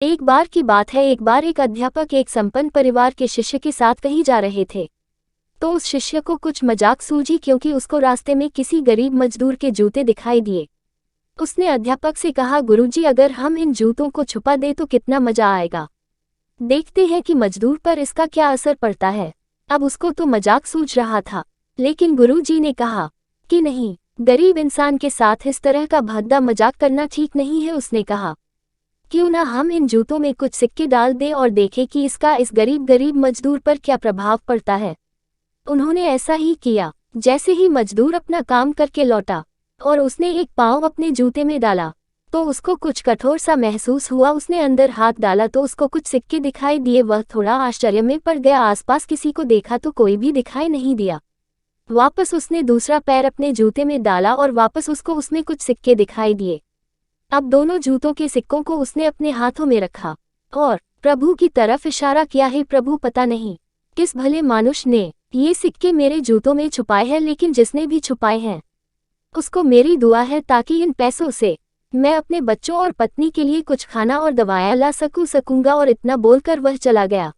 एक बार की बात है, एक बार एक अध्यापक एक संपन्न परिवार के शिष्य के साथ कहीं जा रहे थे। तो उस शिष्य को कुछ मजाक सूझी क्योंकि उसको रास्ते में किसी गरीब मजदूर के जूते दिखाई दिए। उसने अध्यापक से कहा, गुरुजी अगर हम इन जूतों को छुपा दे तो कितना मजा आएगा। देखते हैं कि मजदूर पर इसका क्या असर पड़ता है। अब उसको तो मजाक सूझ रहा था, लेकिन गुरुजी ने कहा कि नहीं, गरीब इंसान के साथ इस तरह का भद्दा मजाक करना ठीक नहीं है। उसने कहा, क्यों ना हम इन जूतों में कुछ सिक्के डाल दें और देखें कि इसका इस गरीब मजदूर पर क्या प्रभाव पड़ता है। उन्होंने ऐसा ही किया। जैसे ही मजदूर अपना काम करके लौटा और उसने एक पाँव अपने जूते में डाला तो उसको कुछ कठोर सा महसूस हुआ। उसने अंदर हाथ डाला तो उसको कुछ सिक्के दिखाई दिए। वह थोड़ा आश्चर्य में पड़ गया। आसपास किसी को देखा तो कोई भी दिखाई नहीं दिया। वापस उसने दूसरा पैर अपने जूते में डाला और वापस उसको उसमें कुछ सिक्के दिखाई दिए। अब दोनों जूतों के सिक्कों को उसने अपने हाथों में रखा और प्रभु की तरफ इशारा किया, है प्रभु, पता नहीं किस भले मानुष ने ये सिक्के मेरे जूतों में छुपाए हैं, लेकिन जिसने भी छुपाए हैं उसको मेरी दुआ है ताकि इन पैसों से मैं अपने बच्चों और पत्नी के लिए कुछ खाना और दवाएं ला सकूंगा। और इतना बोलकर वह चला गया।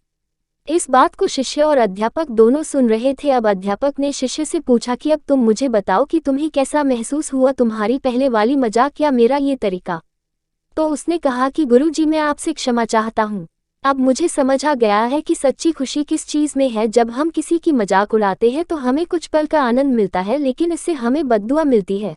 इस बात को शिष्य और अध्यापक दोनों सुन रहे थे। अब अध्यापक ने शिष्य से पूछा कि अब तुम मुझे बताओ कि तुम्हें कैसा महसूस हुआ, तुम्हारी पहले वाली मजाक या मेरा ये तरीका। तो उसने कहा कि गुरुजी मैं आपसे क्षमा चाहता हूँ। अब मुझे समझ आ गया है कि सच्ची खुशी किस चीज़ में है। जब हम किसी की मजाक उड़ाते हैं तो हमें कुछ पल का आनंद मिलता है, लेकिन इससे हमें बद्दुआ मिलती है।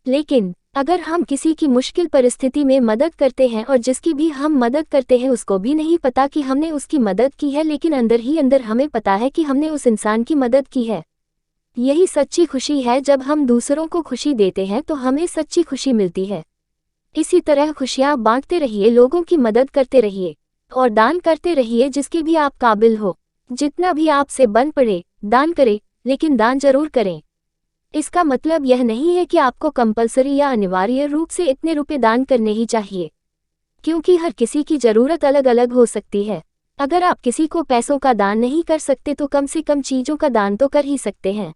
लेकिन अगर हम किसी की मुश्किल परिस्थिति में मदद करते हैं और जिसकी भी हम मदद करते हैं उसको भी नहीं पता कि हमने उसकी मदद की है, लेकिन अंदर ही अंदर हमें पता है कि हमने उस इंसान की मदद की है, यही सच्ची खुशी है। जब हम दूसरों को खुशी देते हैं तो हमें सच्ची खुशी मिलती है। इसी तरह खुशियाँ बांटते रहिए, लोगों की मदद करते रहिए और दान करते रहिए जिसके भी आप काबिल हो। जितना भी आपसे बन पड़े दान करें, लेकिन दान जरूर करें। इसका मतलब यह नहीं है कि आपको कंपलसरी या अनिवार्य रूप से इतने रुपए दान करने ही चाहिए, क्योंकि हर किसी की ज़रूरत अलग अलग हो सकती है। अगर आप किसी को पैसों का दान नहीं कर सकते तो कम से कम चीज़ों का दान तो कर ही सकते हैं।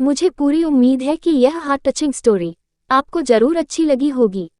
मुझे पूरी उम्मीद है कि यह हार्ट टचिंग स्टोरी आपको ज़रूर अच्छी लगी होगी।